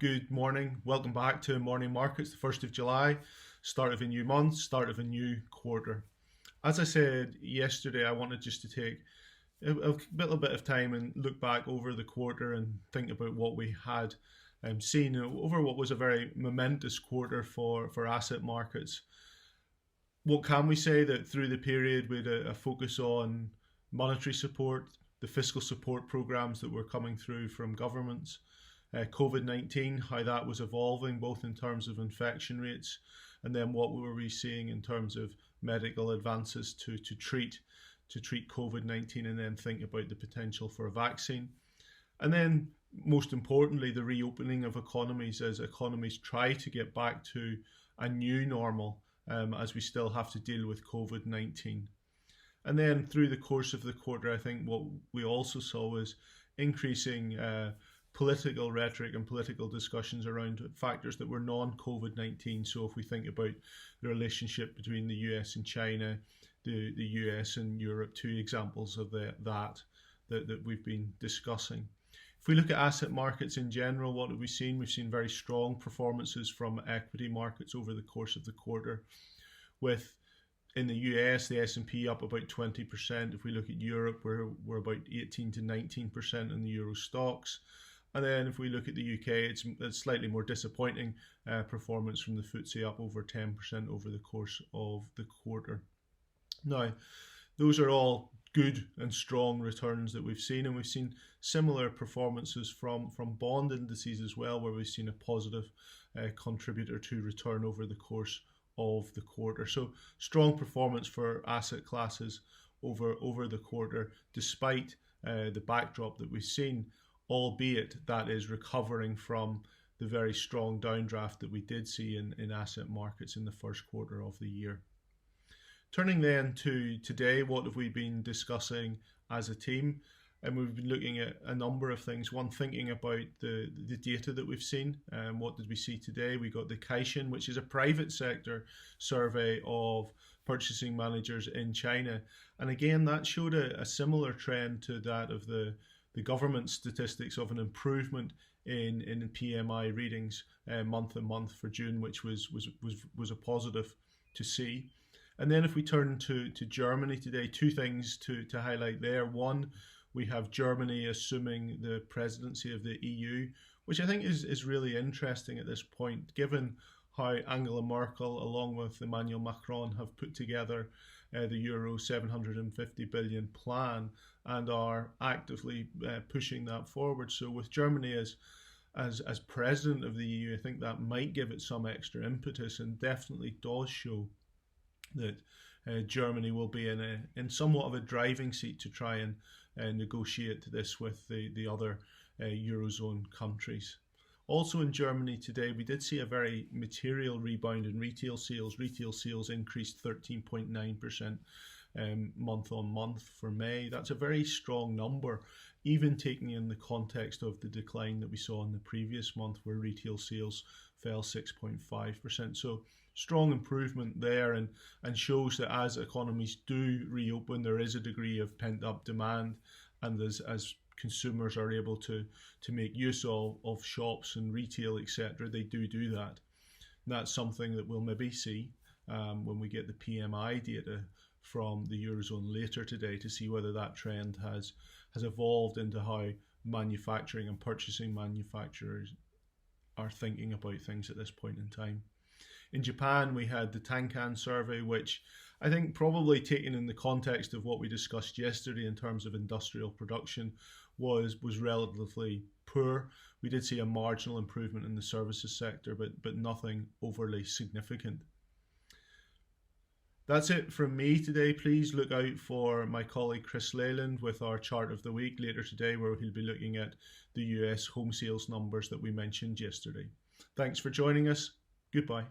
good morning. Welcome back to Morning Markets, the 1st of July, start of a new month, start of a new quarter. As I said yesterday, I wanted just to take a little bit of time and look back over the quarter and think about what we had seen over what was a very momentous quarter for asset markets. What can we say? That through the period we had a focus on monetary support, the fiscal support programs that were coming through from governments, COVID-19, how that was evolving both in terms of infection rates and then what were we seeing in terms of medical advances to treat COVID-19 and then think about the potential for a vaccine. And then most importantly, the reopening of economies as economies try to get back to a new normal as we still have to deal with COVID-19. And then through the course of the quarter, I think what we also saw was increasing political rhetoric and political discussions around factors that were non-COVID-19. So if we think about the relationship between the US and China, the US and Europe, two examples of that we've been discussing. If we look at asset markets in general, what have we seen? We've seen very strong performances from equity markets over the course of the quarter, with in the US, the S&P up about 20%. If we look at Europe, we're about 18 to 19% in the Euro stocks. And then if we look at the UK, it's slightly more disappointing performance from the FTSE, up over 10% over the course of the quarter. Now, those are all good and strong returns that we've seen, and we've seen similar performances from bond indices as well, where we've seen a positive contributor to return over the course of the quarter. So strong performance for asset classes over the quarter, despite the backdrop that we've seen, albeit that is recovering from the very strong downdraft that we did see in asset markets in the first quarter of the year. Turning then to today, what have we been discussing as a team? And we've been looking at a number of things. One, thinking about the data that we've seen. What did we see today? We got the Casson, which is a private sector survey of purchasing managers in China. And again, that showed a similar trend to that of the government statistics of an improvement in PMI readings month on month for June, which was a positive to see. And then if we turn to Germany today, two things to highlight there. One, we have Germany assuming the presidency of the EU, which I think is really interesting at this point, given how Angela Merkel, along with Emmanuel Macron, have put together the Euro 750 billion plan and are actively pushing that forward. So with Germany as president of the EU, I think that might give it some extra impetus, and definitely does show that Germany will be in somewhat of a driving seat to try and negotiate this with the other Eurozone countries. Also in Germany today, we did see a very material rebound in retail sales. Retail sales increased 13.9% month on month for May. That's a very strong number, even taking in the context of the decline that we saw in the previous month, where retail sales fell 6.5%. So strong improvement there, and shows that as economies do reopen, there is a degree of pent-up demand, and as consumers are able to make use of shops and retail, etc., they do that. And that's something that we'll maybe see when we get the PMI data from the Eurozone later today, to see whether that trend has evolved into how manufacturing and purchasing manufacturers are thinking about things at this point in time. In Japan, we had the Tankan survey, which I think, probably taken in the context of what we discussed yesterday in terms of industrial production, was relatively poor. We did see a marginal improvement in the services sector, but nothing overly significant. That's it from me today. Please look out for my colleague Chris Leyland with our chart of the week later today, where he'll be looking at the US home sales numbers that we mentioned yesterday. Thanks for joining us. Goodbye.